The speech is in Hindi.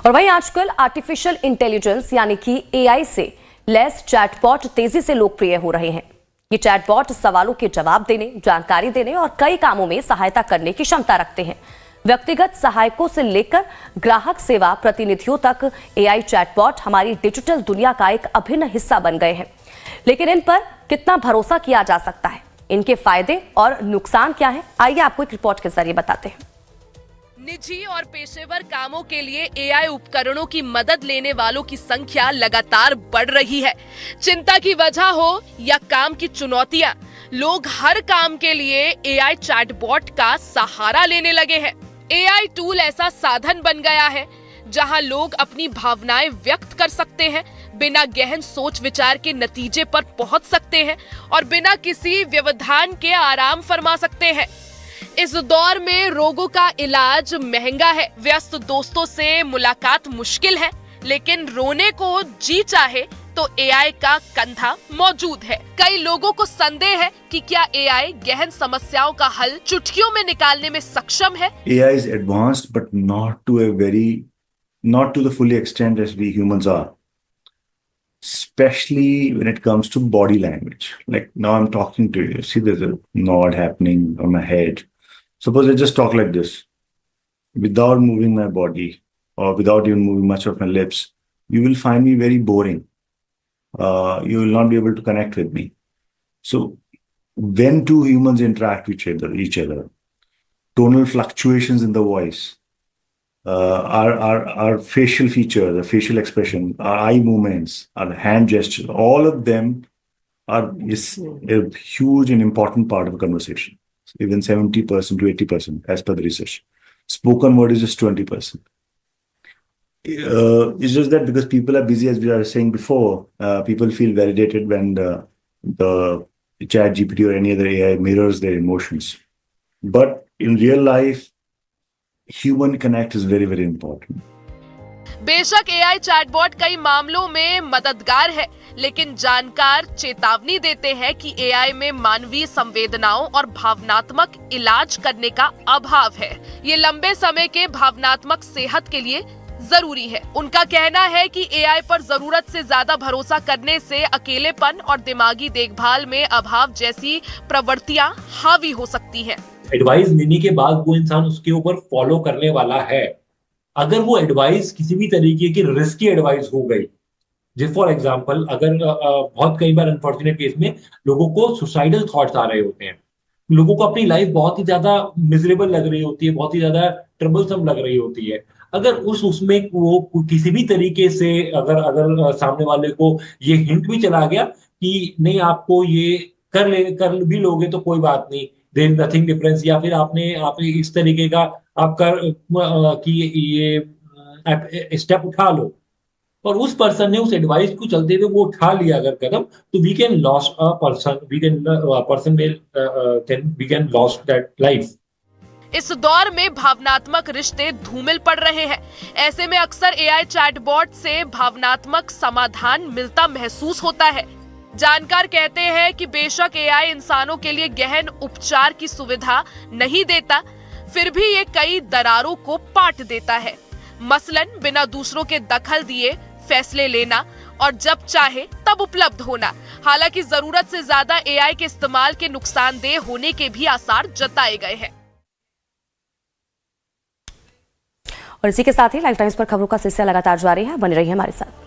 और वहीं आजकल आर्टिफिशियल इंटेलिजेंस यानी कि एआई से लैस चैटबॉट तेजी से लोकप्रिय हो रहे हैं। ये चैटबॉट सवालों के जवाब देने, जानकारी देने और कई कामों में सहायता करने की क्षमता रखते हैं। व्यक्तिगत सहायकों से लेकर ग्राहक सेवा प्रतिनिधियों तक एआई चैटबॉट हमारी डिजिटल दुनिया का एक अभिन्न हिस्सा बन गए हैं। लेकिन इन पर कितना भरोसा किया जा सकता है, इनके फायदे और नुकसान क्या हैं, आइए आपको एक रिपोर्ट के जरिए बताते हैं। निजी और पेशेवर कामों के लिए एआई उपकरणों की मदद लेने वालों की संख्या लगातार बढ़ रही है। चिंता की वजह हो या काम की चुनौतियां, लोग हर काम के लिए एआई चैटबॉट का सहारा लेने लगे हैं। एआई टूल ऐसा साधन बन गया है जहां लोग अपनी भावनाएं व्यक्त कर सकते हैं, बिना गहन सोच विचार के नतीजे पर पहुंच सकते हैं और बिना किसी व्यवधान के आराम फरमा सकते हैं। इस दौर में रोगों का इलाज महंगा है, व्यस्त दोस्तों से मुलाकात मुश्किल है, लेकिन रोने को जी चाहे तो एआई का कंधा मौजूद है। कई लोगों को संदेह है कि क्या एआई गहन समस्याओं का हल चुटकियों में निकालने में सक्षम है। AI is advanced but not to the fully extent as we humans are, especially when it comes to body language. Like now I'm talking to you, see there's a nod happening on my head. Suppose I just talk like this without moving my body or without even moving much of my lips, you will find me very boring. You will not be able to connect with me. So when two humans interact with each other, tonal fluctuations in the voice, our facial features, the facial expression, our eye movements, our hand gestures, all of them is a huge and important part of a conversation. Even 70% to 80% as per the research. Spoken word is just 20%. It's just that because people are busy, as we were saying before, people feel validated when the chat GPT or any other AI mirrors their emotions. But in real life, human connect is very, very important. बेशक एआई चैटबॉट कई मामलों में मददगार है, लेकिन जानकार चेतावनी देते हैं कि एआई में मानवीय संवेदनाओं और भावनात्मक इलाज करने का अभाव है। ये लंबे समय के भावनात्मक सेहत के लिए जरूरी है। उनका कहना है कि एआई पर जरूरत से ज्यादा भरोसा करने से अकेलेपन और दिमागी देखभाल में अभाव जैसी प्रवृत्तियां हावी हो सकती हैं। एडवाइस लेने के बाद वो इंसान उसके ऊपर फॉलो करने वाला है। अगर वो एडवाइस किसी भी तरीके की रिस्की एडवाइस हो गई, जैसे फॉर एग्जांपल अगर बहुत कई बार अनफॉर्चुनेट केस में लोगों को सुसाइडल थॉट्स आ रहे होते हैं, लोगों को अपनी लाइफ बहुत ही ज्यादा मिजरेबल लग रही होती है, बहुत ही ज्यादा ट्रबलसम लग रही होती है। अगर उसमें वो किसी भी तरीके से अगर सामने वाले को ये हिंट भी चला गया कि नहीं आपको ये कर भी लोगे तो कोई बात नहीं, देयर इज नथिंग डिफरेंस, या फिर आपने इस तरीके का आप कि ये स्टेप उठा लो और उस पर्सन ने उस एडवाइस को चलते हुए वो उठा लिया अगर कदम, तो we can loss a person, we can loss that life. इस दौर में भावनात्मक रिश्ते धूमिल पड़ रहे हैं। ऐसे में अक्सर एआई चैटबॉट से भावनात्मक समाधान मिलता महसूस होता है। जानकार कहते हैं कि बेशक एआई इंसानों के लिए गहन उपचार की सुविधा नहीं देता, फिर भी ये कई दरारों को पाट देता है। मसलन बिना दूसरों के दखल दिए फैसले लेना और जब चाहे तब उपलब्ध होना। हालांकि जरूरत से ज्यादा एआई के इस्तेमाल के नुकसानदेह होने के भी आसार जताए गए हैं। और इसी के साथ ही लाइफ टाइम्स पर खबरों का सिलसिला लगातार जारी है, बने रहिए हमारे साथ।